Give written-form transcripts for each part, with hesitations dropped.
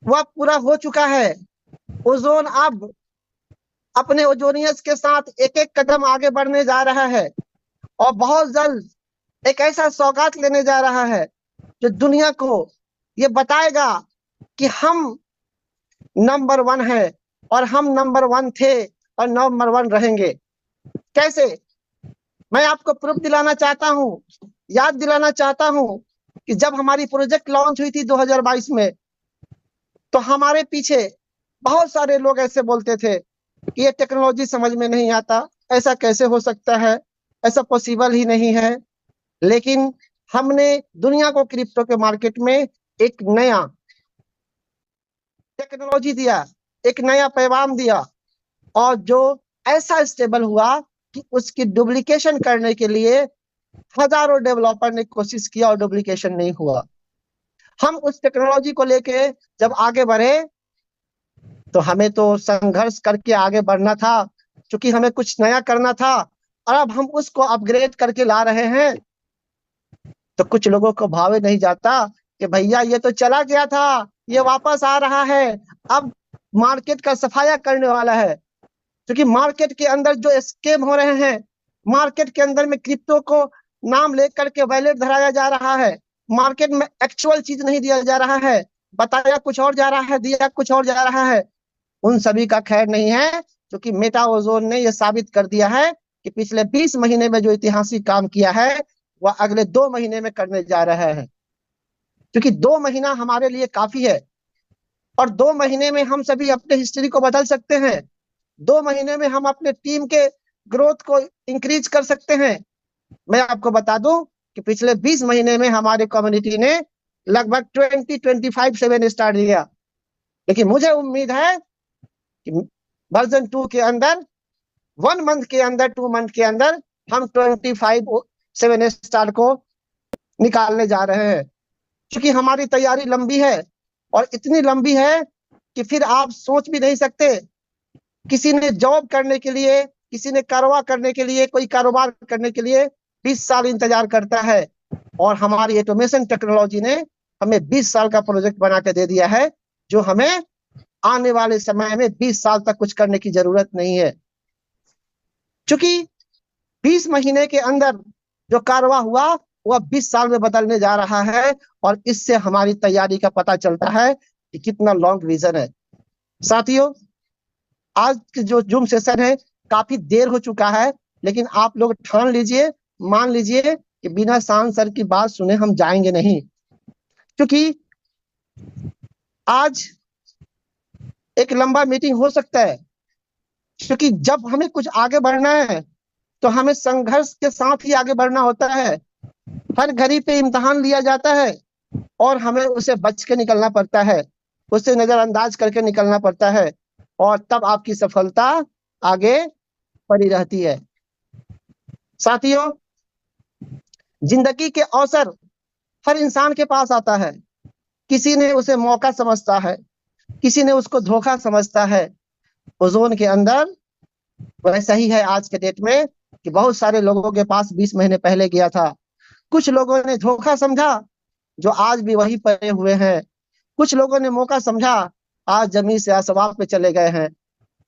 वह पूरा हो चुका है। ओजोन अब अपने ओजोनियस के साथ एक एक कदम आगे बढ़ने जा रहा है और बहुत जल्द एक ऐसा सौगात लेने जा रहा है जो दुनिया को ये बताएगा कि हम नंबर वन है और हम नंबर वन थे और नंबर वन रहेंगे। कैसे? मैं आपको प्रूफ दिलाना चाहता हूँ, याद दिलाना चाहता हूँ कि जब हमारी प्रोजेक्ट लॉन्च हुई थी 2022 में, तो हमारे पीछे बहुत सारे लोग ऐसे बोलते थे कि ये टेक्नोलॉजी समझ में नहीं आता, ऐसा कैसे हो सकता है, ऐसा पॉसिबल ही नहीं है। लेकिन हमने दुनिया को क्रिप्टो के मार्केट में एक नया टेक्नोलॉजी दिया, एक नया पैगाम दिया, और जो ऐसा स्टेबल हुआ कि उसकी डुप्लीकेशन करने के लिए हजारों डेवलपर ने कोशिश किया और डुप्लीकेशन नहीं हुआ। हम उस टेक्नोलॉजी को लेके जब आगे बढ़े तो हमें तो संघर्ष करके आगे बढ़ना था, क्योंकि हमें कुछ नया करना था, और अब हम उसको अपग्रेड करके ला रहे हैं। तो कुछ लोगों को भावे नहीं जाता कि भैया ये तो चला गया था, ये वापस आ रहा है, अब मार्केट का सफाया करने वाला है। क्योंकि मार्केट के अंदर जो स्कैम हो रहे हैं, मार्केट के अंदर में क्रिप्टो को नाम लेकर के वैलेट धराया जा रहा है, मार्केट में एक्चुअल चीज नहीं दिया जा रहा है, बताया कुछ और जा रहा है, दिया कुछ और जा रहा है, उन सभी का खैर नहीं है। क्योंकि मेटा ओजोन ने यह साबित कर दिया है कि पिछले 20 महीने में जो ऐतिहासिक काम किया है वह अगले 2 महीने में करने जा रहा है। क्योंकि 2 महीना हमारे लिए काफी है, और 2 महीने में हम सभी अपने हिस्ट्री को बदल सकते हैं। 2 महीने में हम अपने टीम के ग्रोथ को इंक्रीज कर सकते हैं। मैं आपको बता दूं कि पिछले 20 महीने में हमारे कम्युनिटी ने लगभग 20-25 स्टार्ट दिया। लेकिन मुझे उम्मीद है कि वर्जन 2 के अंदर 1 मंथ के अंदर, 2 मंथ के अंदर हम 25 स्टार को निकालने जा रहे हैं। क्योंकि हमारी तैयारी लंबी है, और इतनी लंबी है कि फिर आप सोच भी नहीं सकते। किसी ने जॉब करने के लिए, किसी ने कारोबार करने के लिए, कोई कारोबार करने के लिए 20 साल इंतजार करता है, और हमारी ऑटोमेशन टेक्नोलॉजी ने हमें 20 साल का प्रोजेक्ट बना के दे दिया है, जो हमें आने वाले समय में 20 साल तक कुछ करने की जरूरत नहीं है। क्योंकि 20 महीने के अंदर जो कारवा हुआ वह 20 साल में बदलने जा रहा है, और इससे हमारी तैयारी का पता चलता है कि कितना लॉन्ग विजन है। साथियों, आज की जो जूम सेशन है काफी देर हो चुका है, लेकिन आप लोग ठान लीजिए, मान लीजिए कि बिना शान सर की बात सुने हम जाएंगे नहीं। क्योंकि आज एक लंबा मीटिंग हो सकता है, क्योंकि जब हमें कुछ आगे बढ़ना है तो हमें संघर्ष के साथ ही आगे बढ़ना होता है। हर घड़ी पे इम्तिहान लिया जाता है और हमें उसे बच के निकलना पड़ता है, उसे नजरअंदाज करके निकलना पड़ता है, और तब आपकी सफलता आगे पड़ी रहती है। साथियों, जिंदगी के अवसर हर इंसान के पास आता है। किसी ने उसे मौका समझता है, किसी ने उसको धोखा समझता है। ओजोन के अंदर वैसा ही है आज के डेट में कि बहुत सारे लोगों के पास 20 महीने पहले गया था। कुछ लोगों ने धोखा समझा, जो आज भी वही पड़े हुए हैं। कुछ लोगों ने मौका समझा, आज जमीन से आसमान पे चले गए हैं।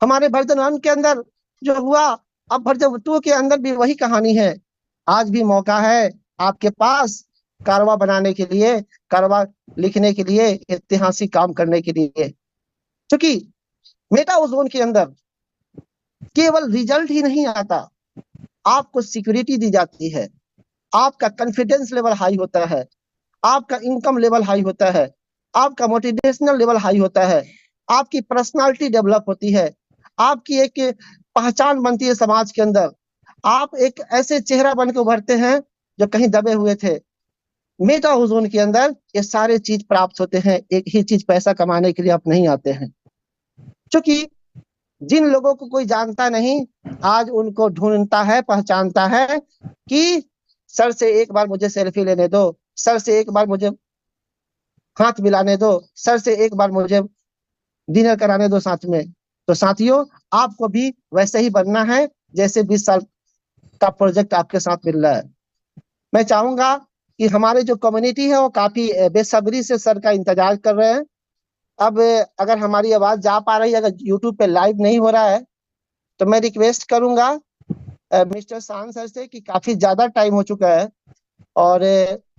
हमारे वर्जन 1 के अंदर जो हुआ, अब वर्जन 2 के अंदर भी वही कहानी है। आज भी मौका है आपके पास कारवा बनाने के लिए, कारवा लिखने के लिए, ऐतिहासिक काम करने के लिए। क्योंकि मेटा ओजोन के अंदर केवल रिजल्ट ही नहीं आता, आपको सिक्योरिटी दी जाती है, आपका कॉन्फिडेंस लेवल हाई होता है, आपका इनकम लेवल हाई होता है, आपका मोटिवेशनल लेवल हाई होता है, आपकी पर्सनालिटी डेवलप होती है, आपकी एक पहचान बनती है समाज के अंदर। आप एक ऐसे चेहरा बन के उभरते हैं जो कहीं दबे हुए थे। मेटा ओजोन के अंदर ये सारे चीज प्राप्त होते हैं। एक ही चीज पैसा कमाने के लिए आप नहीं आते हैं। क्योंकि जिन लोगों को कोई जानता नहीं, आज उनको ढूंढता है, पहचानता है कि सर से एक बार मुझे सेल्फी लेने दो, सर से एक बार मुझे हाथ मिलाने दो, सर से एक बार मुझे डिनर कराने दो साथ में। तो साथियों, आपको भी वैसे ही बनना है जैसे 20 साल का प्रोजेक्ट आपके साथ मिल रहा है। मैं चाहूंगा कि हमारे जो कम्युनिटी है वो काफी बेसब्री से सर का इंतजार कर रहे हैं। अब अगर हमारी आवाज जा पा रही है, अगर यूट्यूब पे लाइव नहीं हो रहा है, तो मैं रिक्वेस्ट करूंगा मिस्टर शान सर से कि काफी ज्यादा टाइम हो चुका है, और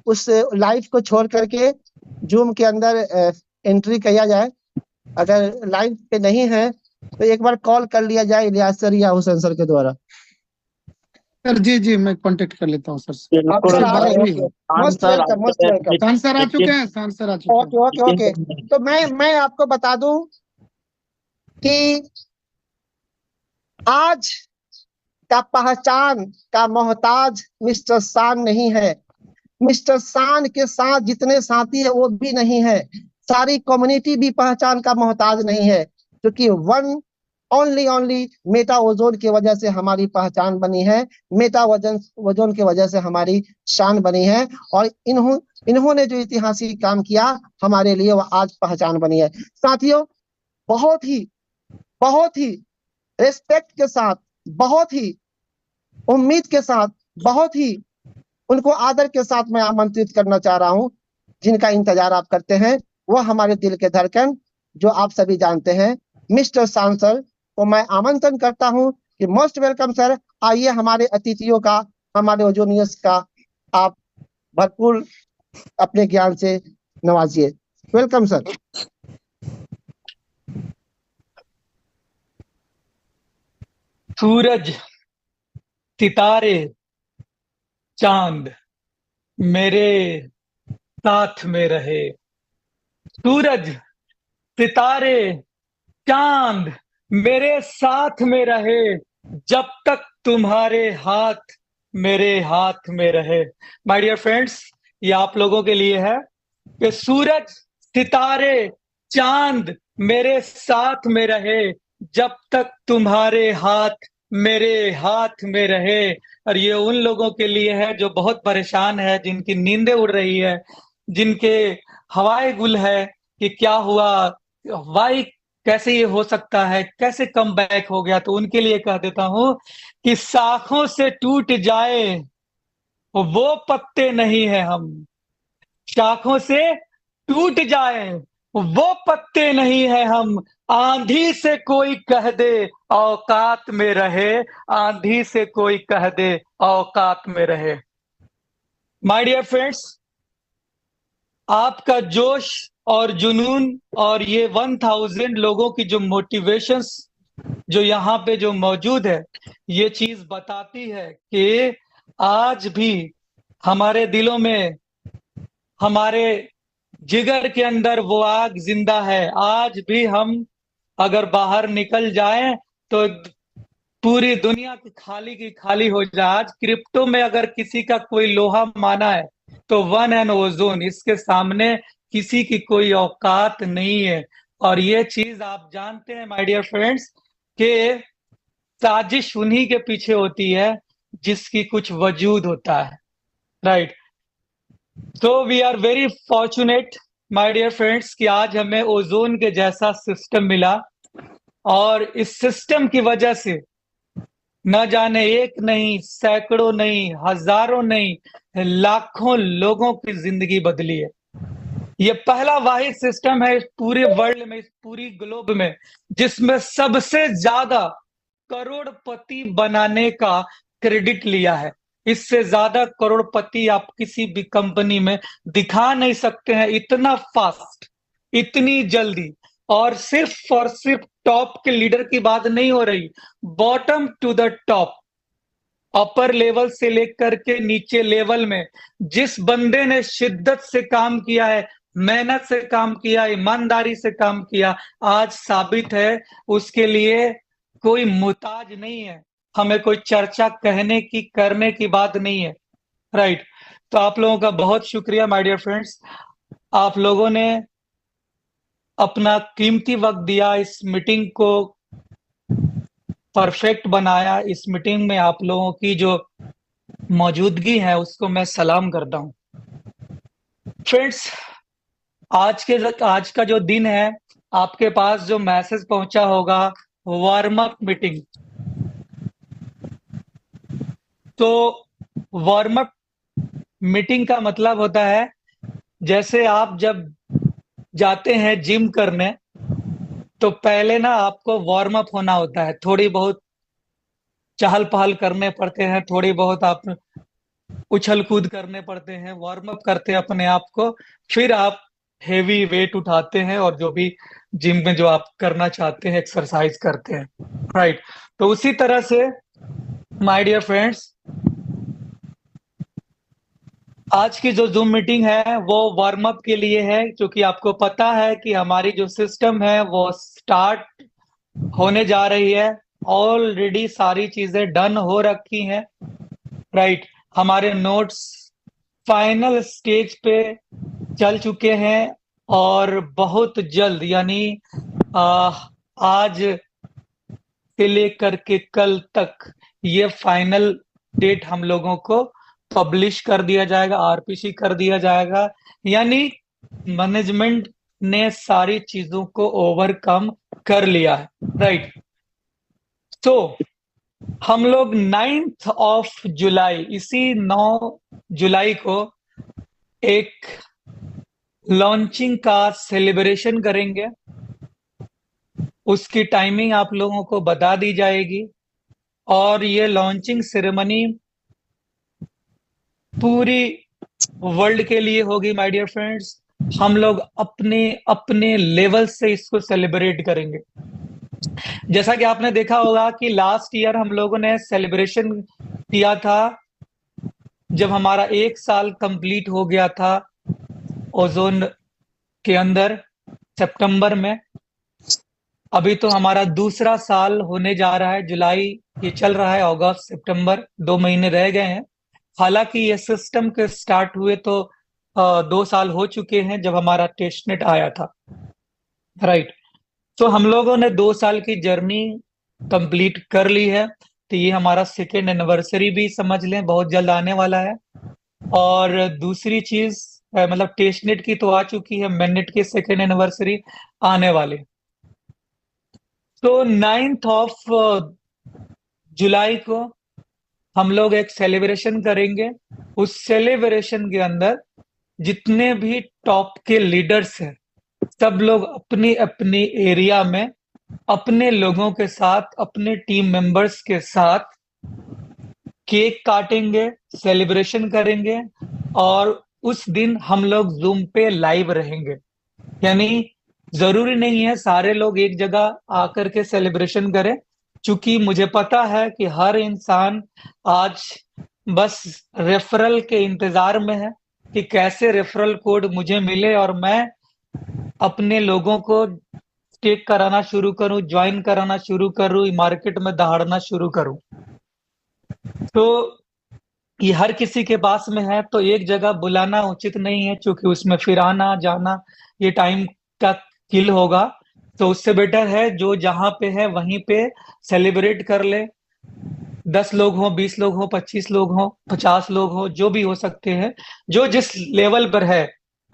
उस लाइव को छोड़ करके जूम के अंदर एंट्री किया जाए। अगर लाइव पे नहीं है तो एक बार कॉल कर लिया जाए इलियास सर या हुसैन सर के द्वारा। सर जी जी, मैं कांटेक्ट कर लेता हूँ सर से। आप सर आ रहे हैं? Most welcome, most welcome. शान सर आ चुके हैं, शान सर आ चुके ओके ओके ओके। तो मैं आपको बता दूं कि आज का पहचान का मोहताज मिस्टर शान नहीं है। मिस्टर शान के साथ जितने साथी है वो भी नहीं है। सारी कम्युनिटी भी पहचान का मोहताज नहीं है, क्योंकि one only only Meta ozone की वजह से हमारी पहचान बनी है। मेटा ओजोन की वजह से हमारी शान बनी है। और इन्होंने जो ऐतिहासिक काम किया हमारे लिए, वो आज पहचान बनी है। साथियों, बहुत ही रिस्पेक्ट के साथ, बहुत ही उम्मीद के साथ, बहुत ही उनको आदर के साथ मैं आमंत्रित करना चाह रहा हूं, जिनका इंतजार आप करते हैं। वो हमारे दिल के धड़कन, जो आप सभी जानते हैं, मिस्टर शान सर को मैं आमंत्रण करता हूं कि मोस्ट वेलकम सर। आइए, हमारे अतिथियों का, हमारे ओजोनियर्स का आप भरपूर अपने ज्ञान से नवाजिए। Welcome sir. सूरज, सितारे, चांद मेरे साथ में रहे। सूरज, सितारे, चांद मेरे साथ में रहे, जब तक तुम्हारे हाथ मेरे हाथ में रहे। माय डियर फ्रेंड्स, ये आप लोगों के लिए है कि सूरज, सितारे, चांद मेरे साथ में रहे, जब तक तुम्हारे हाथ मेरे हाथ में रहे। और ये उन लोगों के लिए है जो बहुत परेशान है, जिनकी नींदें उड़ रही है, जिनके हवाएं गुल है कि क्या हुआ, वाई, कैसे ये हो सकता है, कैसे कम बैक हो गया। तो उनके लिए कह देता हूं कि शाखों से टूट जाए वो पत्ते नहीं है हम, शाखों से टूट जाए वो पत्ते नहीं है हम। आंधी से कोई कह दे औकात में रहे, आंधी से कोई कह दे औकात में रहे। माय डियर फ्रेंड्स, आपका जोश और जुनून और ये 1000 लोगों की जो मोटिवेशंस जो यहाँ पे जो मौजूद है, ये चीज बताती है कि आज भी हमारे दिलों में, हमारे जिगर के अंदर वो आग जिंदा है। आज भी हम अगर बाहर निकल जाएं तो पूरी दुनिया की खाली हो जाए। आज क्रिप्टो में अगर किसी का कोई लोहा माना है तो वन एंड ओजोन, इसके सामने किसी की कोई औकात नहीं है। और ये चीज आप जानते हैं माय डियर फ्रेंड्स कि साजिश उन्हीं के पीछे होती है जिसकी कुछ वजूद होता है, राइट। तो we are very fortunate my dear friends कि आज हमें ओजोन के जैसा सिस्टम मिला, और इस सिस्टम की वजह से न जाने एक नहीं, सैकड़ों नहीं, हजारों नहीं, लाखों लोगों की जिंदगी बदली है। ये पहला वाहिद सिस्टम है इस पूरे वर्ल्ड में, इस पूरी ग्लोब में, जिसमें सबसे ज्यादा करोड़पति बनाने का क्रेडिट लिया है। इससे ज्यादा करोड़पति आप किसी भी कंपनी में दिखा नहीं सकते हैं, इतना फास्ट, इतनी जल्दी। और सिर्फ टॉप के लीडर की बात नहीं हो रही, bottom to the top, upper level से लेकर के नीचे लेवल में जिस बंदे ने शिद्दत से काम किया है, मेहनत से काम किया, ईमानदारी से काम किया, आज साबित है उसके लिए कोई मुताज नहीं है। हमें कोई चर्चा कहने की, करने की बात नहीं है, राइट। तो आप लोगों का बहुत शुक्रिया माय डियर फ्रेंड्स, आप लोगों ने अपना कीमती वक्त दिया, इस मीटिंग को परफेक्ट बनाया। इस मीटिंग में आप लोगों की जो मौजूदगी है उसको मैं सलाम करता हूं। फ्रेंड्स, आज का जो दिन है, आपके पास जो मैसेज पहुंचा होगा, वार्म अप मीटिंग। तो वार्म अप मीटिंग का मतलब होता है, जैसे आप जब जाते हैं जिम करने, तो पहले ना आपको वार्म अप होना होता है, थोड़ी बहुत चहल पहल करने पड़ते हैं, थोड़ी बहुत आप उछल कूद करने पड़ते हैं, वार्म अप करते हैं अपने आप को, फिर आप हेवी वेट उठाते हैं और जो भी जिम में जो आप करना चाहते हैं एक्सरसाइज करते हैं, राइट। तो उसी तरह से माय डियर फ्रेंड्स, आज की जो जूम मीटिंग है वो वार्म अप के लिए है, क्योंकि आपको पता है कि हमारी जो सिस्टम है वो स्टार्ट होने जा रही है। ऑलरेडी सारी चीजें डन हो रखी हैं, राइट। हमारे नोट्स फाइनल स्टेज पे चल चुके हैं और बहुत जल्द, यानी आज से लेकर के कल तक ये फाइनल डेट हम लोगों को पब्लिश कर दिया जाएगा, आरपीसी कर दिया जाएगा। यानी मैनेजमेंट ने सारी चीजों को ओवरकम कर लिया है, राइट। तो हम लोग 9th ऑफ जुलाई, इसी 9 जुलाई को एक लॉन्चिंग का सेलिब्रेशन करेंगे। उसकी टाइमिंग आप लोगों को बता दी जाएगी और ये लॉन्चिंग सेरेमनी पूरी वर्ल्ड के लिए होगी माय डियर फ्रेंड्स। हम लोग अपने अपने लेवल से इसको सेलिब्रेट करेंगे। जैसा कि आपने देखा होगा कि लास्ट ईयर हम लोगों ने सेलिब्रेशन किया था जब हमारा 1 साल कंप्लीट हो गया था ओजोन के अंदर, सितंबर में। अभी तो हमारा दूसरा साल होने जा रहा है, जुलाई ये चल रहा है, अगस्त सितंबर 2 महीने रह गए हैं। हालांकि ये सिस्टम के स्टार्ट हुए तो 2 साल हो चुके हैं जब हमारा टेस्टनेट आया था, राइट। तो हम लोगों ने 2 साल की जर्नी कंप्लीट कर ली है, तो ये हमारा सेकेंड एनिवर्सरी भी समझ लें बहुत जल्द आने वाला है। और दूसरी चीज मतलब टेस्टनेट की तो आ चुकी है, मेननेट की सेकेंड एनिवर्सरी आने वाले। तो 9th ऑफ जुलाई को हम लोग एक सेलिब्रेशन करेंगे। उस सेलिब्रेशन के अंदर जितने भी टॉप के लीडर्स हैं, सब लोग अपनी अपनी एरिया में अपने लोगों के साथ, अपने टीम मेंबर्स के साथ केक काटेंगे, सेलिब्रेशन करेंगे और उस दिन हम लोग जूम पे लाइव रहेंगे। यानी जरूरी नहीं है सारे लोग एक जगह आकर के सेलिब्रेशन करें, क्योंकि मुझे पता है कि हर इंसान आज बस रेफरल के इंतजार में है कि कैसे रेफरल कोड मुझे मिले और मैं अपने लोगों को टेक कराना शुरू करूं, ज्वाइन कराना शुरू करूं, मार्केट में दहाड़ना शुरू करूं। तो ये हर किसी के पास में है, तो एक जगह बुलाना उचित नहीं है, क्योंकि उसमें फिर आना जाना ये टाइम का किल होगा। तो उससे बेटर है जो जहां पे है वहीं पे सेलिब्रेट कर ले। 10 लोग हो, 20 लोग हो, 25 लोग हो, 50 लोग हो, जो भी हो सकते हैं, जो जिस लेवल पर है,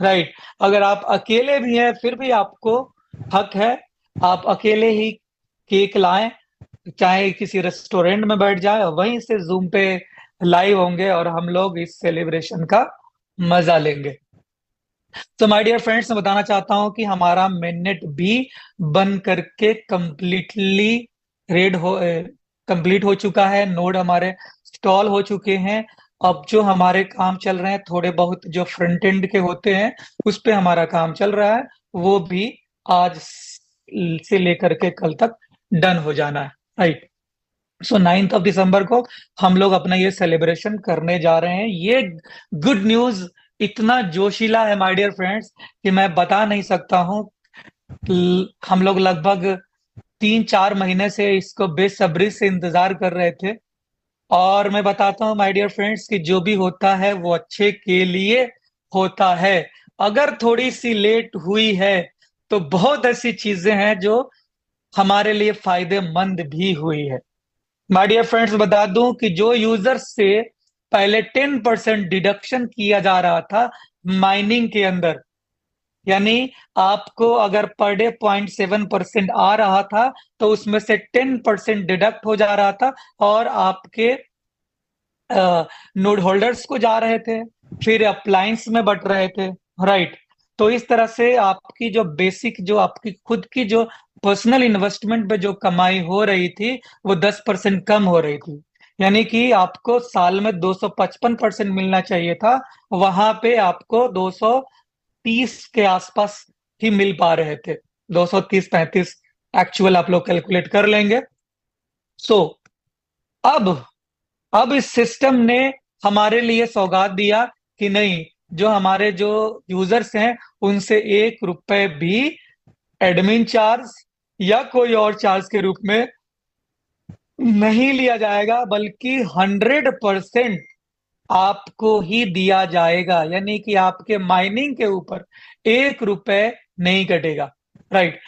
राइट। अगर आप अकेले भी हैं फिर भी आपको हक है, आप अकेले ही केक लाएं, चाहे किसी रेस्टोरेंट में बैठ जाए, वहीं से जूम पे लाइव होंगे और हम लोग इस सेलिब्रेशन का मजा लेंगे। तो माय डियर फ्रेंड्स, मैं बताना चाहता हूं कि हमारा मेननेट भी बन करके कंप्लीट हो चुका है, नोड हमारे इंस्टॉल हो चुके हैं। अब जो हमारे काम चल रहे हैं थोड़े बहुत जो फ्रंट एंड के होते हैं उस पे हमारा काम चल रहा है, वो भी आज से लेकर के कल तक डन हो जाना है, right. So 9th of December को हम लोग अपना ये सेलिब्रेशन करने जा रहे हैं। ये गुड न्यूज इतना जोशीला है माय डियर फ्रेंड्स कि मैं बता नहीं सकता हूं। हम लोग लगभग 3-4 महीने से इसको बेसब्री से इंतजार कर रहे थे। और मैं बताता हूं माय डियर फ्रेंड्स कि जो भी होता है वो अच्छे के लिए होता है। अगर थोड़ी सी लेट हुई है तो बहुत ऐसी चीजें हैं जो हमारे लिए फायदेमंद भी हुई है। माय डियर फ्रेंड्स, बता दूं कि जो यूजर्स से पहले 10% डिडक्शन किया जा रहा था माइनिंग के अंदर, यानी आपको अगर पर डे 0.7% आ रहा था तो उसमें से 10% डिडक्ट हो जा रहा था और आपके नोड होल्डर्स को जा रहे थे, फिर अप्लायंस में बट रहे थे, राइट। तो इस तरह से आपकी जो बेसिक, जो आपकी खुद की जो पर्सनल इन्वेस्टमेंट पे जो कमाई हो रही थी वो 10% कम हो रही थी। यानी कि आपको साल में 255% मिलना चाहिए था, वहां पे आपको 230 के आसपास ही मिल पा रहे थे। 230-35 एक्चुअल आप लोग कैलकुलेट कर लेंगे। सो अब अब इस सिस्टम ने हमारे लिए सौगात दिया कि नहीं, जो हमारे जो यूजर्स हैं उनसे 1 रुपए भी एडमिन चार्ज या कोई और चार्ज के रूप में नहीं लिया जाएगा, बल्कि 100% आपको ही दिया जाएगा। यानी कि आपके माइनिंग के ऊपर 1 रुपए नहीं कटेगा। राइट।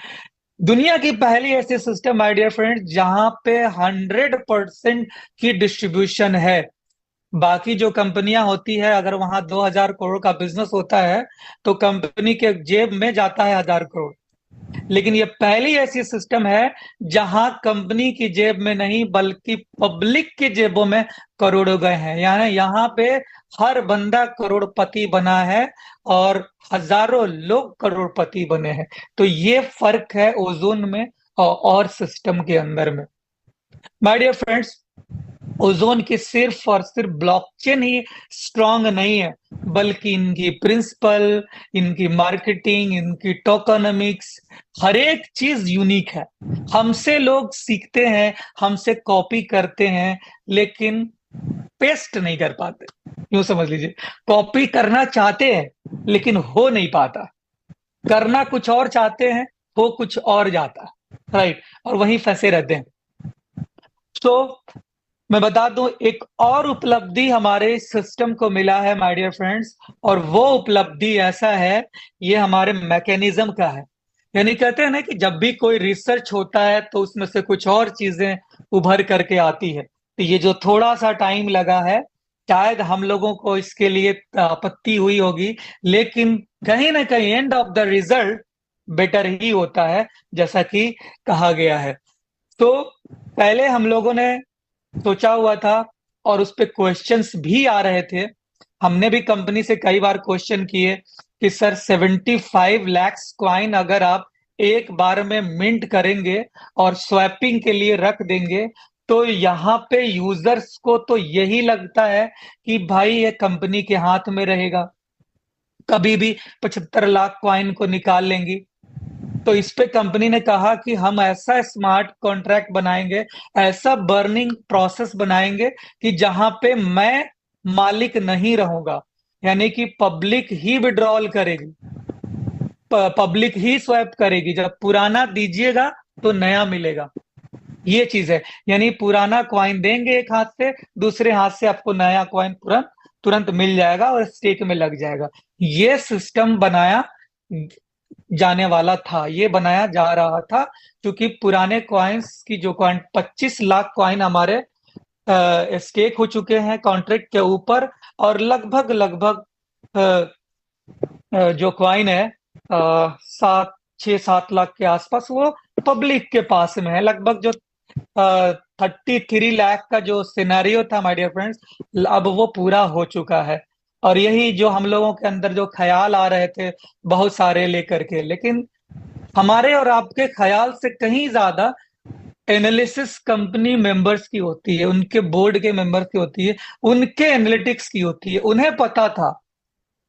दुनिया की पहली ऐसी सिस्टम माय डियर फ्रेंड्स जहां पे 100% की डिस्ट्रीब्यूशन है। बाकी जो कंपनियां होती है, अगर वहां 2000 करोड़ का बिजनेस होता है तो कंपनी के जेब में जाता है 1000 करोड़। लेकिन ये पहली ऐसी सिस्टम है जहां कंपनी की जेब में नहीं बल्कि पब्लिक की जेबों में करोड़ों गए हैं। यानी यहाँ पे हर बंदा करोड़पति बना है और हजारों लोग करोड़पति बने हैं। तो ये फर्क है ओजोन में और सिस्टम के अंदर में। माय डियर फ्रेंड्स, ओजोन की सिर्फ और सिर्फ ब्लॉकचेन ही स्ट्रांग नहीं है, बल्कि इनकी प्रिंसिपल, इनकी मार्केटिंग, इनकी टोकनॉमिक्स, हर एक चीज यूनिक है। हमसे लोग सीखते हैं, हमसे कॉपी करते हैं, लेकिन पेस्ट नहीं कर पाते। यूं समझ लीजिए, कॉपी करना चाहते हैं लेकिन हो नहीं पाता, करना कुछ और चाहते हैं, हो कुछ और जाता है। राइट। और वहीं फंसे रहते हैं। तो मैं बता दूं, एक और उपलब्धि हमारे सिस्टम को मिला है माय डियर फ्रेंड्स, और वो उपलब्धि ऐसा है, ये हमारे मैकेनिज्म का है। यानी कहते हैं ना कि जब भी कोई रिसर्च होता है तो उसमें से कुछ और चीजें उभर करके आती है। तो ये जो थोड़ा सा टाइम लगा है, शायद हम लोगों को इसके लिए आपत्ति हुई होगी, लेकिन कहीं ना कहीं end of the result better ही होता है, जैसा कि कहा गया है। तो पहले हम लोगों ने सोचा हुआ था और उस पे क्वेश्चंस भी आ रहे थे। हमने भी कंपनी से कई बार क्वेश्चन किए कि सर 75 लाख कॉइन अगर आप एक बार में मिंट करेंगे और स्वैपिंग के लिए रख देंगे, तो यहाँ पे यूजर्स को तो यही लगता है कि भाई ये कंपनी के हाथ में रहेगा, कभी भी 75 लाख कॉइन को निकाल लेंगी। तो इस पे कंपनी ने कहा कि हम ऐसा स्मार्ट कॉन्ट्रैक्ट बनाएंगे, ऐसा बर्निंग प्रोसेस बनाएंगे कि जहां पे मैं मालिक नहीं रहूंगा। यानी कि पब्लिक ही विड्रॉल करेगी, पब्लिक ही स्वैप करेगी। जब पुराना दीजिएगा तो नया मिलेगा, ये चीज है। यानी पुराना कॉइन देंगे एक हाथ से, दूसरे हाथ से आपको नया कॉइन तुरंत तुरंत मिल जाएगा और स्टेक में लग जाएगा। ये सिस्टम बनाया जाने वाला था, ये बनाया जा रहा था, क्योंकि पुराने कॉइन्स की जो कॉइन 25 लाख कॉइन हमारे स्टेक हो चुके हैं कॉन्ट्रैक्ट के ऊपर, और लगभग लगभग जो कॉइन है 6-7 लाख के आसपास वो पब्लिक के पास में है। लगभग जो 33 लाख का जो सिनेरियो था माय डियर फ्रेंड्स, अब वो पूरा हो चुका है। और यही जो हम लोगों के अंदर जो ख्याल आ रहे थे बहुत सारे लेकर के, लेकिन हमारे और आपके ख्याल से कहीं ज्यादा एनालिसिस कंपनी मेंबर्स की होती है, उनके बोर्ड के मेंबर्स की होती है, उनके एनालिटिक्स की होती है। उन्हें पता था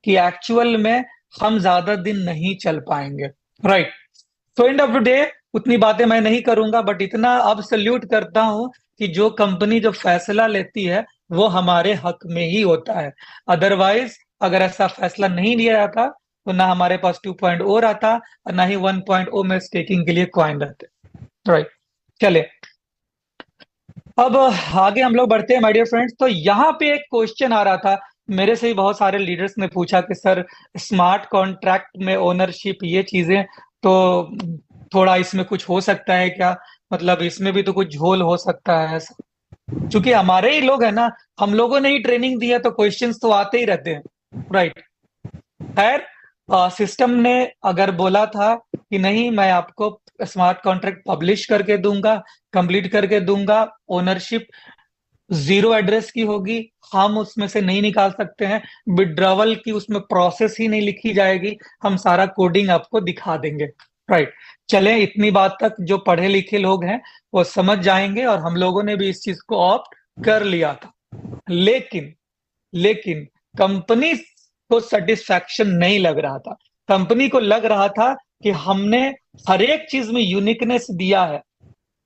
कि एक्चुअल में हम ज्यादा दिन नहीं चल पाएंगे। राइट। तो एंड ऑफ द डे उतनी बातें मैं नहीं करूंगा, बट इतना अब सल्यूट करता हूं कि जो कंपनी जो फैसला लेती है वो हमारे हक में ही होता है। अदरवाइज अगर ऐसा फैसला नहीं लिया जाता तो ना हमारे पास 2.0 रहता और ना ही 1.0 में स्टेकिंग के लिए कॉइन रहते। राइट। चले अब आगे हम लोग बढ़ते हैं माय डियर फ्रेंड्स। तो यहाँ पे एक क्वेश्चन आ रहा था, मेरे से ही बहुत सारे लीडर्स ने पूछा कि सर स्मार्ट कॉन्ट्रैक्ट में ओनरशिप ये चीजें, तो थोड़ा इसमें कुछ हो सकता है क्या, मतलब इसमें भी तो कुछ झोल हो सकता है ऐसा। क्योंकि हमारे ही लोग है ना, हम लोगों ने ही ट्रेनिंग दी है, तो क्वेश्चंस तो आते ही रहते हैं। राइट। खैर, सिस्टम ने अगर बोला था कि नहीं मैं आपको स्मार्ट कॉन्ट्रैक्ट पब्लिश करके दूंगा, कंप्लीट करके दूंगा, ओनरशिप जीरो एड्रेस की होगी, हम उसमें से नहीं निकाल सकते हैं। विड्रॉवल की उसमें प्रोसेस ही नहीं लिखी जाएगी, हम सारा कोडिंग आपको दिखा देंगे। राइट, चलें, इतनी बात तक जो पढ़े लिखे लोग हैं वो समझ जाएंगे, और हम लोगों ने भी इस चीज को ऑप्ट कर लिया था। लेकिन लेकिन कंपनी को सेटिस्फैक्शन नहीं लग रहा था। कंपनी को लग रहा था कि हमने हर एक चीज में यूनिकनेस दिया है,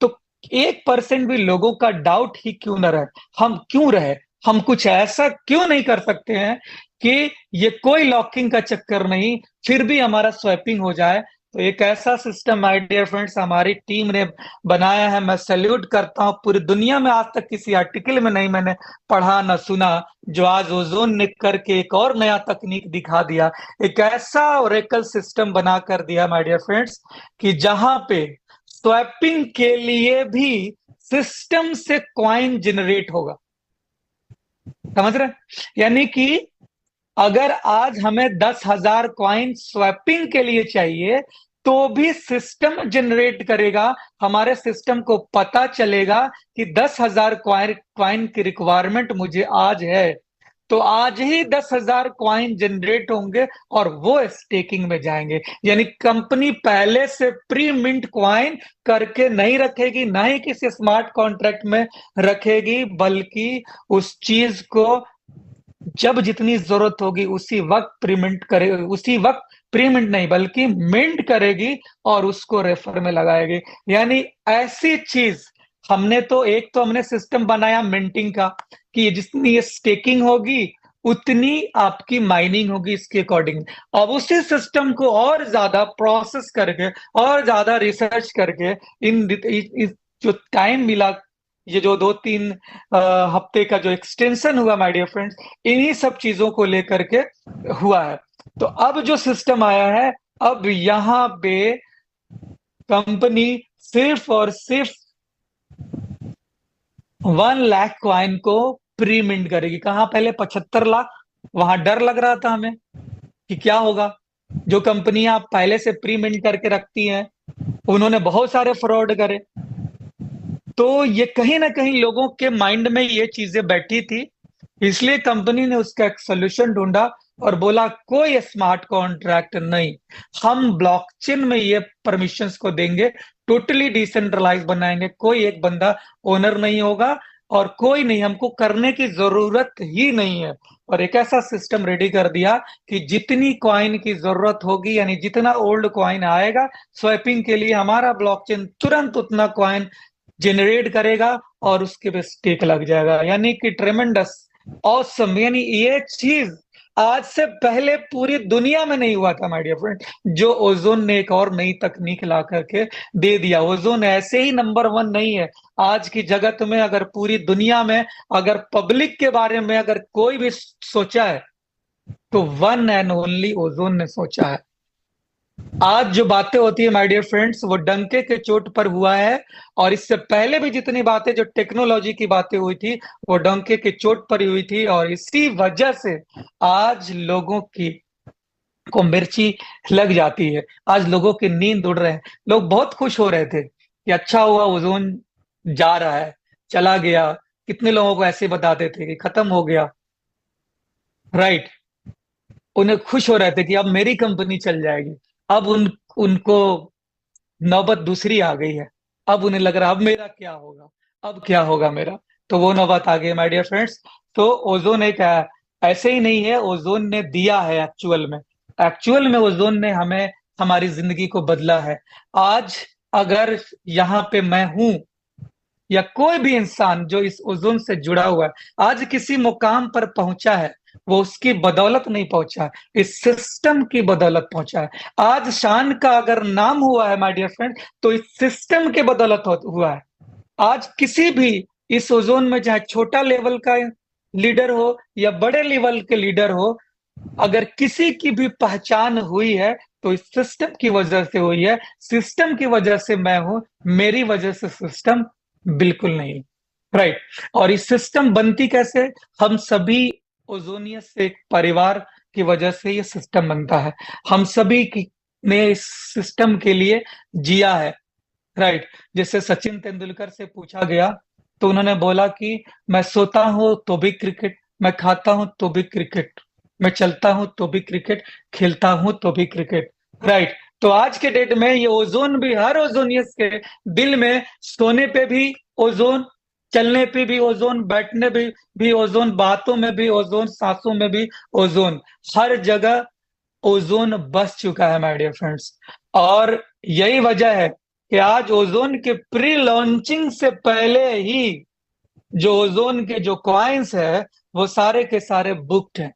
तो 1% भी लोगों का डाउट ही क्यों न रहे, हम क्यों रहे, हम कुछ ऐसा क्यों नहीं कर सकते हैं कि ये कोई लॉकिंग का चक्कर नहीं, फिर भी हमारा स्वैपिंग हो जाए। तो एक ऐसा सिस्टम माय डियर फ्रेंड्स हमारी टीम ने बनाया है। मैं सैल्यूट करता हूं, पूरी दुनिया में आज तक किसी आर्टिकल में नहीं मैंने पढ़ा न सुना, जो आज ओजोन ने करके एक और नया तकनीक दिखा दिया। एक ऐसा ओरेकल सिस्टम बना कर दिया माय डियर फ्रेंड्स कि जहां पे स्वैपिंग के लिए भी सिस्टम से कॉइन जनरेट होगा। समझ रहे हैं? यानी कि अगर आज हमें 10,000 कॉइन स्वैपिंग के लिए चाहिए, तो भी सिस्टम जनरेट करेगा। हमारे सिस्टम को पता चलेगा कि 10,000 कॉइन की रिक्वायरमेंट मुझे आज है, तो आज ही 10,000 कॉइन जनरेट होंगे और वो स्टेकिंग में जाएंगे। यानी कंपनी पहले से प्री मिंट कॉइन करके नहीं रखेगी, ना ही किसी स्मार्ट कॉन्ट्रैक्ट में रखेगी, बल्कि उस चीज को जब जितनी जरूरत होगी उसी वक्त प्रीमिंट करे, उसी वक्त प्रीमिंट नहीं बल्कि मिंट करेगी और उसको रेफर में लगाएगी। यानी ऐसी चीज हमने तो, एक तो हमने सिस्टम बनाया मिंटिंग का कि जितनी स्टेकिंग होगी उतनी आपकी माइनिंग होगी इसके अकॉर्डिंग। अब उसी सिस्टम को और ज्यादा प्रोसेस करके और ज्यादा रिसर्च करके इन जो टाइम मिला, ये जो 2-3 हफ्ते का जो एक्सटेंशन हुआ माय डियर फ्रेंड्स, इन्हीं सब चीजों को लेकर के हुआ है। तो अब जो सिस्टम आया है, अब यहां पे कंपनी सिर्फ और सिर्फ 1 लाख कॉइन को प्री मिंट करेगी। कहां पहले 75 लाख, वहां डर लग रहा था हमें कि क्या होगा। जो कंपनियां पहले से प्री मिंट करके रखती हैं उन्होंने बहुत सारे फ्रॉड करे, तो ये कहीं ना कहीं लोगों के माइंड में ये चीजें बैठी थी। इसलिए कंपनी ने उसका एक सोल्यूशन ढूंढा और बोला कोई स्मार्ट कॉन्ट्रैक्ट नहीं, हम ब्लॉकचेन में ये परमिशंस को देंगे, टोटली डिसेंट्रलाइज बनाएंगे, कोई एक बंदा ओनर नहीं होगा और कोई नहीं, हमको करने की जरूरत ही नहीं है। और एक ऐसा सिस्टम रेडी कर दिया कि जितनी कॉइन की जरूरत होगी, यानी जितना ओल्ड कॉइन आएगा स्वैपिंग के लिए, हमारा ब्लॉकचेन तुरंत उतना कॉइन जनरेट करेगा और उसके पे स्टेक लग जाएगा। यानी कि ट्रेमेंडस, ऑसम। यानी ये चीज आज से पहले पूरी दुनिया में नहीं हुआ था माय डियर फ्रेंड, जो ओजोन ने एक और नई तकनीक ला करके दे दिया। ओजोन ऐसे ही नंबर 1 नहीं है आज की जगत में। अगर पूरी दुनिया में अगर पब्लिक के बारे में अगर कोई भी सोचा है तो 1 एंड ओनली ओजोन ने सोचा है। आज जो बातें होती है माय डियर फ्रेंड्स, वो डंके के चोट पर हुआ है, और इससे पहले भी जितनी बातें, जो टेक्नोलॉजी की बातें हुई थी, वो डंके के चोट पर ही हुई थी। और इसी वजह से आज लोगों की को मिर्ची लग जाती है, आज लोगों की नींद उड़ रहे हैं। लोग बहुत खुश हो रहे थे कि अच्छा हुआ ओजोन जा रहा है, चला गया। कितने लोगों को ऐसे बताते थे कि खत्म हो गया, राइट। उन्हें खुश हो रहे थे कि अब मेरी कंपनी चल जाएगी। अब उनको नौबत दूसरी आ गई है। अब उन्हें लग रहा अब मेरा क्या होगा, अब क्या होगा मेरा। तो वो नौबत आ गई माय डियर फ्रेंड्स। तो ओजोन एक ऐसे ही नहीं है, ओजोन ने दिया है एक्चुअल में ओजोन ने हमें, हमारी जिंदगी को बदला है। आज अगर यहाँ पे मैं हूं या कोई भी इंसान जो इस ओजोन से जुड़ा हुआ है, आज किसी मुकाम पर पहुंचा है, वो उसकी बदौलत नहीं पहुंचा, इस सिस्टम की बदौलत पहुंचा है। आज शान का अगर नाम हुआ है माय डियर फ्रेंड, तो इस सिस्टम के बदौलत हुआ है। आज किसी भी इस ओजोन में, चाहे छोटा लेवल का लीडर हो या बड़े लेवल के लीडर हो, अगर किसी की भी पहचान हुई है तो इस सिस्टम की वजह से हुई है। सिस्टम की वजह से मैं हूं, मेरी वजह से सिस्टम बिल्कुल नहीं, राइट। और इस सिस्टम बनती कैसे, हम सभी ओजोनियस से एक परिवार की वजह से ये सिस्टम बनता है। हम सभी ने इस सिस्टम के लिए जिया है, राइट। जैसे सचिन तेंदुलकर से पूछा गया तो उन्होंने बोला कि मैं सोता हूं तो भी क्रिकेट, मैं खाता हूं तो भी क्रिकेट, मैं चलता हूं तो भी क्रिकेट, खेलता हूं तो भी क्रिकेट। राइट। तो आज के डेट में ये ओजोन भी, हर ओजोनियस के दिल में, सोने पे भी ओजोन, चलने पे भी ओजोन, बैठने भी ओजोन, बातों में भी ओजोन, सांसों में भी ओजोन, हर जगह ओजोन बस चुका है माय डियर फ्रेंड्स। और यही वजह है कि आज ओजोन के प्री लॉन्चिंग से पहले ही जो ओजोन के जो कॉइन्स है वो सारे के सारे बुक्ड हैं,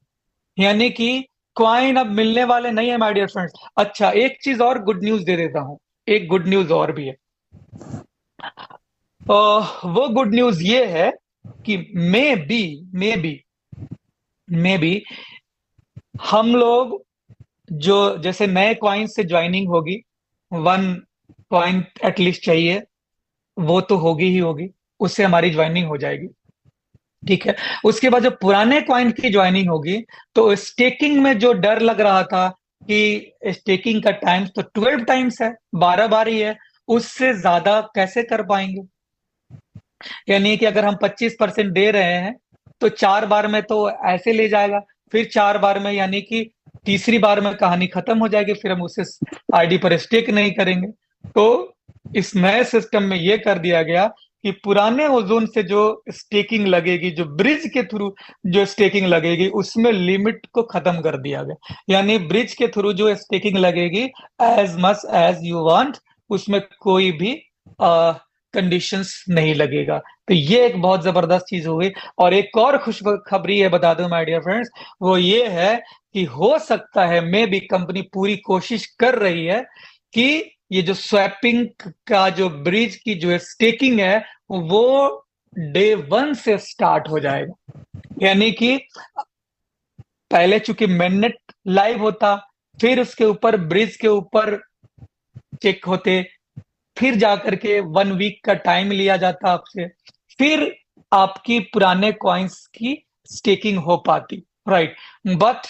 यानी कि कॉइन अब मिलने वाले नहीं है माय डियर फ्रेंड्स। अच्छा, एक चीज और गुड न्यूज दे देता हूं, एक गुड न्यूज और भी है। वो गुड न्यूज ये है कि मे बी हम लोग जो जैसे नए कॉइन से ज्वाइनिंग होगी, 1 कॉइन एटलीस्ट चाहिए, वो तो होगी ही होगी, उससे हमारी ज्वाइनिंग हो जाएगी। ठीक है। उसके बाद जो पुराने कॉइन की ज्वाइनिंग होगी, तो स्टेकिंग में जो डर लग रहा था कि स्टेकिंग का टाइम तो 12 टाइम्स है, 12 बार ही है, उससे ज्यादा कैसे कर पाएंगे। यानी कि अगर हम 25% दे रहे हैं तो 4 बार में तो ऐसे ले जाएगा, फिर 4 बार में, यानी कि तीसरी बार में कहानी खत्म हो जाएगी, फिर हम उसे आईडी पर स्टेक नहीं करेंगे। तो इस नए सिस्टम में यह कर दिया गया कि पुराने ओजोन से जो स्टेकिंग लगेगी, जो ब्रिज के थ्रू जो स्टेकिंग लगेगी, उसमें लिमिट को खत्म कर दिया गया। यानी ब्रिज के थ्रू जो स्टेकिंग लगेगी, as much as you want, उसमें कोई भी कंडीशंस नहीं लगेगा। तो ये एक बहुत जबरदस्त चीज हुई। और एक और खुशखबरी है, बता दूं माय डियर फ्रेंड्स, वो ये है कि हो सकता है, मे बी कंपनी पूरी कोशिश कर रही है कि ये जो स्वैपिंग का जो ब्रिज की जो स्टेकिंग है वो डे 1 से स्टार्ट हो जाएगा। यानी कि पहले चूंकि मेननेट लाइव होता, फिर उसके ऊपर ब्रिज के ऊपर चेक होते, फिर जाकर के 1 वीक का टाइम लिया जाता आपसे, फिर आपकी पुराने कॉइन्स की स्टेकिंग हो पाती। राइट। बट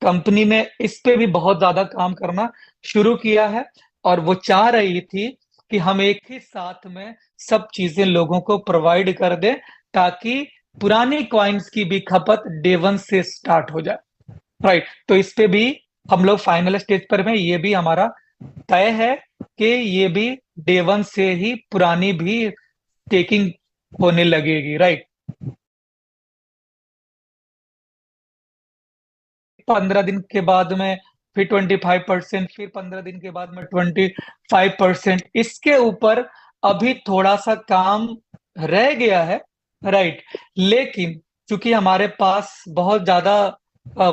कंपनी ने इस पे भी बहुत ज्यादा काम करना शुरू किया है, और वो चाह रही थी कि हम एक ही साथ में सब चीजें लोगों को प्रोवाइड कर दें, ताकि पुरानी कॉइन्स की भी खपत डे 1 से स्टार्ट हो जाए। राइट। तो इस पे भी हम लोग फाइनल स्टेज पर में, ये भी हमारा तय है कि ये भी डे 1 से ही पुरानी भी टेकिंग होने लगेगी। राइट। 15 दिन के बाद में फिर 25%, फिर 15 दिन के बाद में 25%, इसके ऊपर अभी थोड़ा सा काम रह गया है। राइट। लेकिन चूंकि हमारे पास बहुत ज्यादा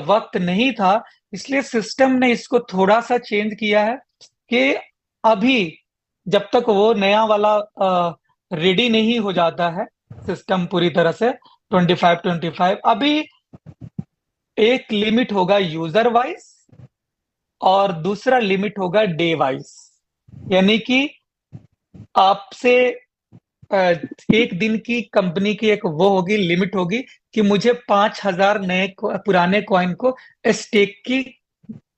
वक्त नहीं था, इसलिए सिस्टम ने इसको थोड़ा सा चेंज किया है कि अभी जब तक वो नया वाला रेडी नहीं हो जाता है सिस्टम पूरी तरह से, 25 अभी एक लिमिट होगा यूजर वाइज और दूसरा लिमिट होगा डे वाइज। यानी कि आपसे एक दिन की कंपनी की एक वो होगी, लिमिट होगी कि मुझे 5,000 नए पुराने कॉइन को स्टेक की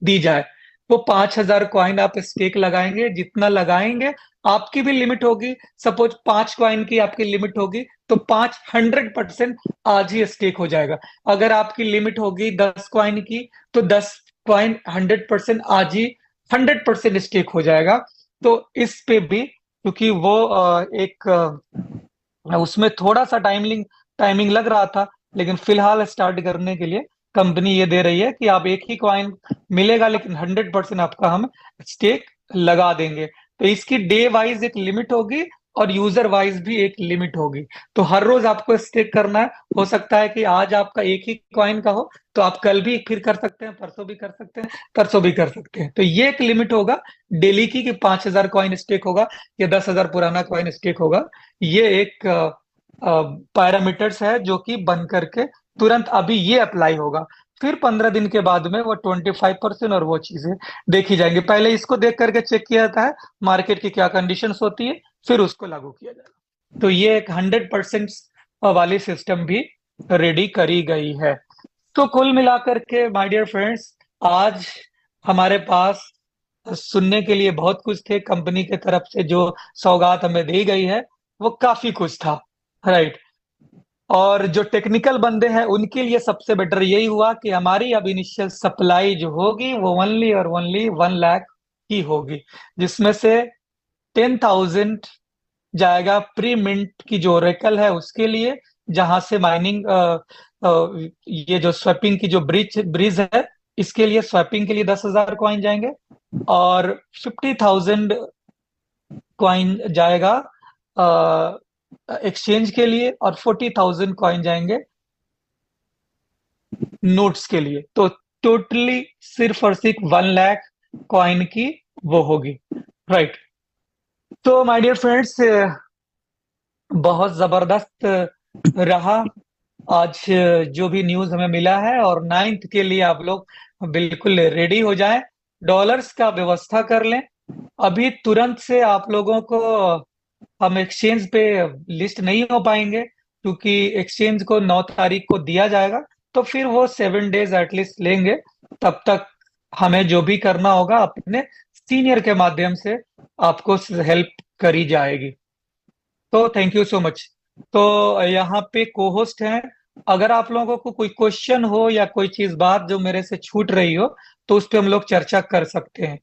दी जाए। वो 5,000 कॉइन आप स्टेक लगाएंगे, जितना लगाएंगे आपकी भी लिमिट होगी। सपोज 5 कॉइन की आपकी लिमिट होगी तो 100% आज ही स्टेक हो जाएगा। अगर आपकी लिमिट होगी 10 कॉइन की तो 10 कॉइन 100% आज ही 100% स्टेक हो जाएगा। तो इस पे भी, क्योंकि वो एक उसमें थोड़ा सा टाइमिंग लग रहा था, लेकिन फिलहाल स्टार्ट करने के लिए कंपनी ये दे रही है कि आप एक ही कॉइन मिलेगा, लेकिन 100% आपका हम स्टेक लगा देंगे। तो इसकी डे वाइज एक लिमिट होगी और यूजर वाइज भी एक लिमिट होगी। तो हर रोज आपको स्टेक करना है। हो सकता है कि आज आपका एक ही कॉइन का हो, तो आप कल भी फिर कर सकते हैं, परसों भी कर सकते हैं, परसों भी कर सकते हैं। तो ये एक लिमिट होगा डेली की कि 5,000 कॉइन स्टेक होगा या 10,000 पुराना कॉइन स्टेक होगा। ये एक पैरामीटर्स है जो कि बन करके तुरंत अभी ये अप्लाई होगा। फिर 15 दिन के बाद में वो 25% और वो चीजें देखी जाएंगी। पहले इसको देख करके चेक किया जाता है मार्केट की क्या कंडीशंस होती है, फिर उसको लागू किया जाएगा। तो ये एक 100% वाली सिस्टम भी रेडी करी गई है। तो कुल मिलाकर के माय डियर फ्रेंड्स, आज हमारे पास सुनने के लिए बहुत कुछ थे। कंपनी के तरफ से जो सौगात हमें दी गई है वो काफी कुछ था। राइट। और जो टेक्निकल बंदे हैं उनके लिए सबसे बेटर यही हुआ कि हमारी अब इनिशियल सप्लाई जो होगी वो ओनली और ओनली 1 लाख की होगी, जिसमें से 10,000 जाएगा प्री मिंट की जो ओरेकल है उसके लिए, जहां से माइनिंग ये जो स्वैपिंग की जो ब्रिज है इसके लिए, स्वैपिंग के लिए 10,000 कॉइन जाएंगे, और 50,000 कॉइन जाएगा एक्सचेंज के लिए, और 40,000 कॉइन जाएंगे नोट्स के लिए। तो टोटली सिर्फ और सिर्फ 1 लाख कॉइन की वो होगी, राइट। तो माय डियर फ्रेंड्स, बहुत जबरदस्त रहा आज जो भी न्यूज हमें मिला है, और 9th के लिए आप लोग बिल्कुल रेडी हो जाएं, डॉलर्स का व्यवस्था कर लें। अभी तुरंत से आप लोगों को हम एक्सचेंज पे लिस्ट नहीं हो पाएंगे, क्योंकि एक्सचेंज को 9 तारीख को दिया जाएगा, तो फिर वो 7 डेज एटलीस्ट लेंगे। तब तक हमें जो भी करना होगा अपने सीनियर के माध्यम से आपको हेल्प करी जाएगी। तो थैंक यू सो मच। तो यहाँ पे को होस्ट हैं, अगर आप लोगों को कोई क्वेश्चन हो या कोई चीज बात जो मेरे से छूट रही हो तो उस पर हम लोग चर्चा कर सकते हैं।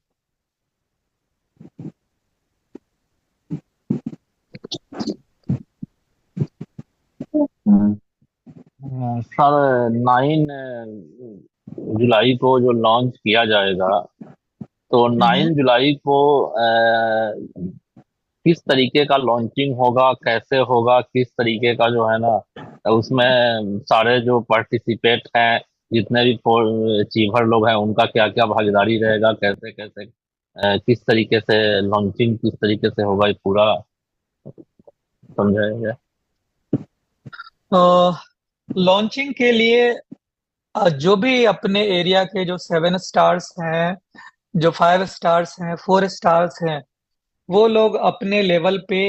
सर, 9 जुलाई को जो लॉन्च किया जाएगा, तो 9 जुलाई को किस तरीके का लॉन्चिंग होगा, कैसे होगा, किस तरीके का जो है ना, उसमें सारे जो पार्टिसिपेट हैं, जितने भी चीफर लोग हैं, उनका क्या क्या भागीदारी रहेगा, कैसे कैसे किस तरीके से लॉन्चिंग किस तरीके से होगा, ये पूरा समझाएगा। लॉन्चिंग के लिए जो भी अपने एरिया के जो 7 स्टार्स हैं, जो 5 स्टार्स हैं, 4 स्टार्स हैं, वो लोग अपने लेवल पे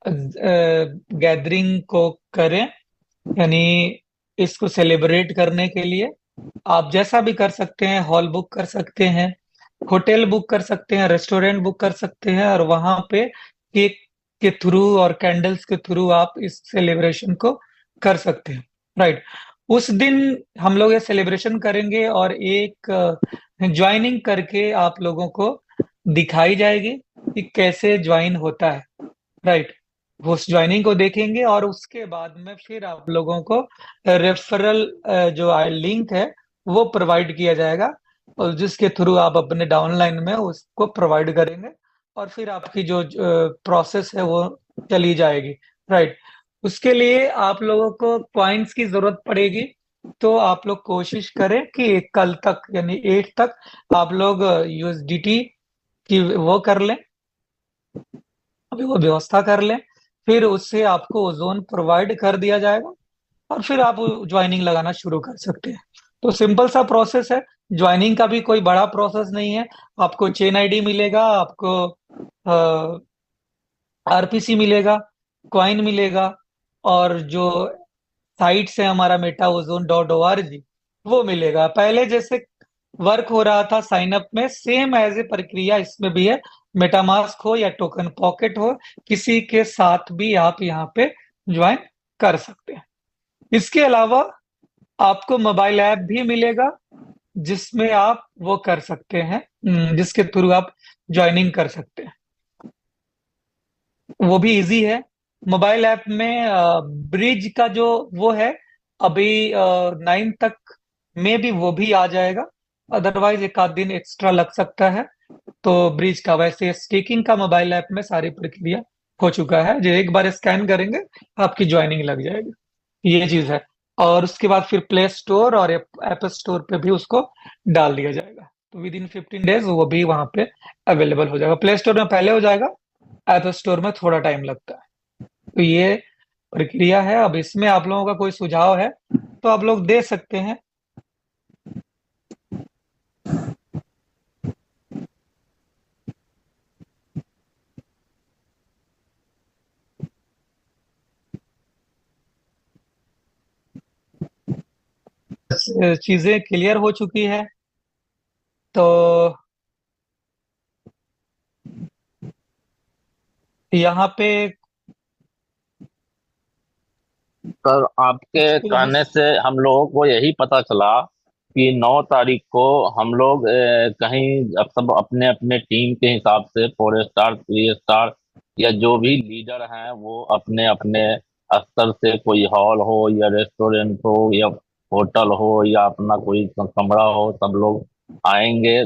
गैदरिंग को करें। यानी इसको सेलिब्रेट करने के लिए आप जैसा भी कर सकते हैं, हॉल बुक कर सकते हैं, होटल बुक कर सकते हैं, रेस्टोरेंट बुक कर सकते हैं, और वहां पे केक के थ्रू और कैंडल्स के थ्रू आप इस सेलिब्रेशन को कर सकते हैं, राइट। उस दिन हम लोग ये सेलिब्रेशन करेंगे और एक ज्वाइनिंग करके आप लोगों को दिखाई जाएगी कि कैसे ज्वाइन होता है, राइट। उस ज्वाइनिंग को देखेंगे और उसके बाद में फिर आप लोगों को रेफरल जो लिंक है वो प्रोवाइड किया जाएगा, और जिसके थ्रू आप अपने डाउनलाइन में उसको प्रोवाइड करेंगे, और फिर आपकी जो प्रोसेस है वो चली जाएगी, राइट। उसके लिए आप लोगों को कॉइन्स की जरूरत पड़ेगी, तो आप लोग कोशिश करें कि कल तक यानी 8 तक आप लोग यूएसडीटी की वो कर लें, अभी वो व्यवस्था कर लें, फिर उससे आपको ओजोन प्रोवाइड कर दिया जाएगा, और फिर आप ज्वाइनिंग लगाना शुरू कर सकते हैं। तो सिंपल सा प्रोसेस है, ज्वाइनिंग का भी कोई बड़ा प्रोसेस नहीं है। आपको चेन आईडी मिलेगा, आपको आरपीसी मिलेगा, कॉइन मिलेगा, और जो साइट है हमारा metaozone.org वो मिलेगा। पहले जैसे वर्क हो रहा था साइन अप में, सेम एज ए प्रक्रिया इसमें भी है। मेटामास्क हो या टोकन पॉकेट हो, किसी के साथ भी आप यहाँ पे ज्वाइन कर सकते हैं। इसके अलावा आपको मोबाइल ऐप भी मिलेगा जिसमें आप वो कर सकते हैं, जिसके थ्रू आप ज्वाइनिंग कर सकते हैं, वो भी इजी है। मोबाइल ऐप में ब्रिज का जो वो है, अभी 9 तक में भी वो भी आ जाएगा, अदरवाइज एक आध दिन एक्स्ट्रा लग सकता है। तो ब्रिज का, वैसे स्टेकिंग का मोबाइल ऐप में सारी प्रक्रिया हो चुका है, जो एक बार स्कैन करेंगे आपकी ज्वाइनिंग लग जाएगी, ये चीज है। और उसके बाद फिर प्ले स्टोर और ऐप स्टोर पे भी उसको डाल दिया जाएगा, तो विद इन 15 डेज वो भी वहां पे अवेलेबल हो जाएगा। प्ले स्टोर में पहले हो जाएगा, ऐप स्टोर में थोड़ा टाइम लगता है। तो ये प्रक्रिया है। अब इसमें आप लोगों का कोई सुझाव है तो आप लोग दे सकते हैं। चीजें क्लियर हो चुकी है, तो यहाँ पे सर आपके उसको कहने बस से हम लोगों को यही पता चला कि 9 तारीख को हम लोग कहीं अब सब अपने अपने टीम के हिसाब से 4 स्टार 3 स्टार या जो भी लीडर हैं वो अपने अपने स्तर से, कोई हॉल हो या रेस्टोरेंट हो या होटल हो या अपना कोई कमरा हो, सब लोग आएंगे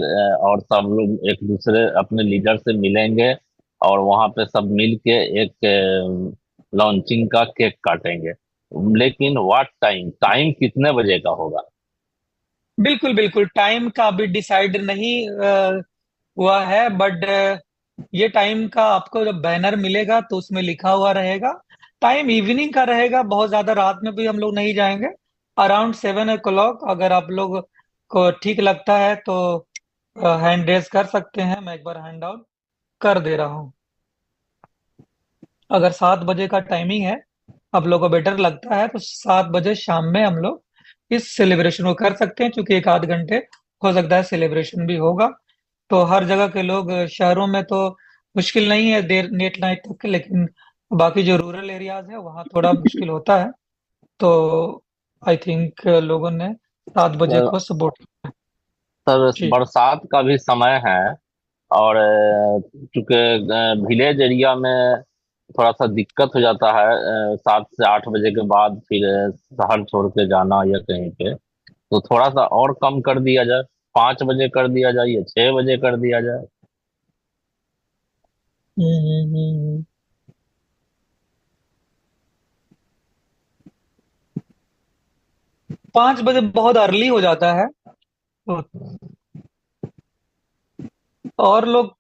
और सब लोग एक दूसरे अपने लीडर से मिलेंगे और वहां पे सब मिल के एक लॉन्चिंग का केक काटेंगे। लेकिन व्हाट टाइम, टाइम कितने बजे का होगा? बिल्कुल बिल्कुल टाइम का अभी डिसाइड नहीं हुआ है, बट ये टाइम का आपको जब बैनर मिलेगा तो उसमें लिखा हुआ रहेगा। टाइम इवनिंग का रहेगा, बहुत ज्यादा रात में भी हम लोग नहीं जाएंगे। अराउंड 7 o'clock, अगर आप लोग को ठीक लगता है तो हैंड रेज कर सकते हैं, मैं एक बार हैंड आउट कर दे रहा हूँ। अगर 7 बजे का टाइमिंग है, आप लोग को बेटर लगता है, तो 7 बजे शाम में हम लोग इस सेलिब्रेशन को कर सकते हैं, क्योंकि 1 आध घंटे हो सकता है सेलिब्रेशन भी होगा। तो हर जगह के लोग, शहरों में तो मुश्किल नहीं है देर लेट नाइट तक के, लेकिन बाकी जो रूरल एरियाज है वहाँ थोड़ा मुश्किल होता है। तो आई थिंक लोगों ने 7 बजे सर को सपोर्ट किया। सर जी। बरसात का भी समय है और चूंकि विलेज एरिया में थोड़ा सा दिक्कत हो जाता है 7 से 8 बजे के बाद फिर शहर छोड़ के जाना या कहीं पे, तो थोड़ा सा और कम कर दिया जाए, 5 बजे कर दिया जाए या 6 बजे कर दिया जाए। हम्म हम्म हम्म, हम्म। 5 बजे बहुत अर्ली हो जाता है। तो और लोग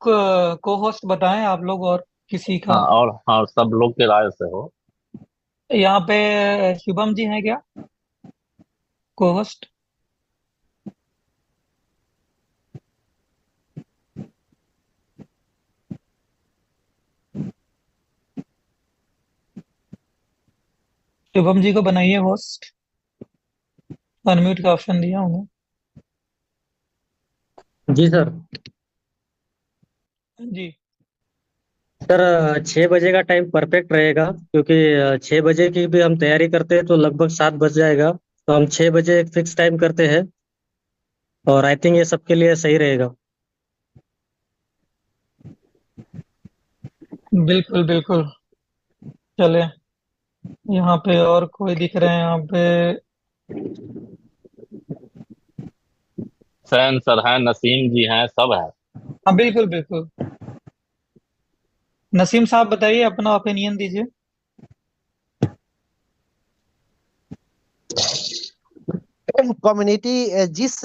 को होस्ट बताएं आप लोग, और किसी हाँ, का और हाँ सब लोग के राय से हो। यहाँ पे शुभम जी हैं क्या को होस्ट? शुभम जी को बनाइए होस्ट, अनम्यूट का ऑप्शन दिया उन्हें। जी सर। जी। सर 6 बजे का टाइम परफेक्ट रहेगा, क्योंकि 6 बजे की भी हम तैयारी करते हैं तो लगभग 7 बज जाएगा। तो हम 6 बजे एक फिक्स टाइम करते हैं और आई थिंक ये सबके लिए सही रहेगा। बिल्कुल बिल्कुल। चले, यहाँ पे और कोई दिख रहे हैं यहाँ पे? सैन सर हैं, नसीम जी हैं, सब है। हाँ बिल्कुल बिल्कुल। नसीम साहब बताइए, अपना ओपिनियन दीजिए। कम्युनिटी जिस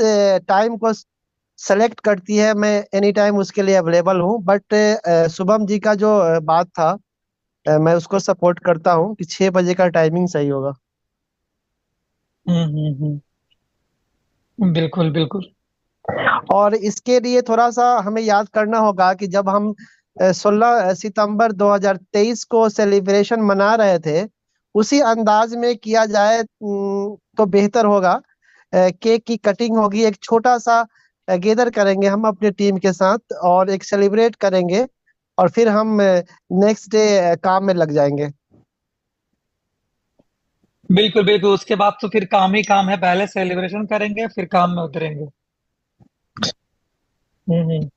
टाइम को सेलेक्ट करती है, मैं एनी टाइम उसके लिए अवेलेबल हूँ, बट शुभम जी का जो बात था, मैं उसको सपोर्ट करता हूँ कि 6 बजे का टाइमिंग सही होगा। बिल्कुल बिल्कुल। और इसके लिए थोड़ा सा हमें याद करना होगा कि जब हम 16 सितंबर 2023 को सेलिब्रेशन मना रहे थे, उसी अंदाज में किया जाए तो बेहतर होगा। केक की कटिंग होगी, एक छोटा सा गेदर करेंगे हम अपने टीम के साथ और एक सेलिब्रेट करेंगे, और फिर हम नेक्स्ट डे काम में लग जाएंगे। बिल्कुल बिल्कुल, उसके बाद तो फिर काम ही काम है, पहले सेलिब्रेशन करेंगे फिर काम में उतरेंगे। हम्म।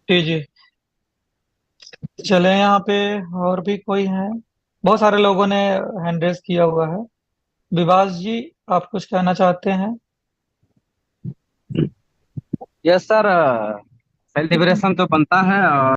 जी जी। चले, यहाँ पे और भी कोई है? बहुत सारे लोगों ने हैंड रेस किया हुआ है। विभास जी, आप कुछ कहना चाहते हैं? यस सर, सेलिब्रेशन तो बनता है और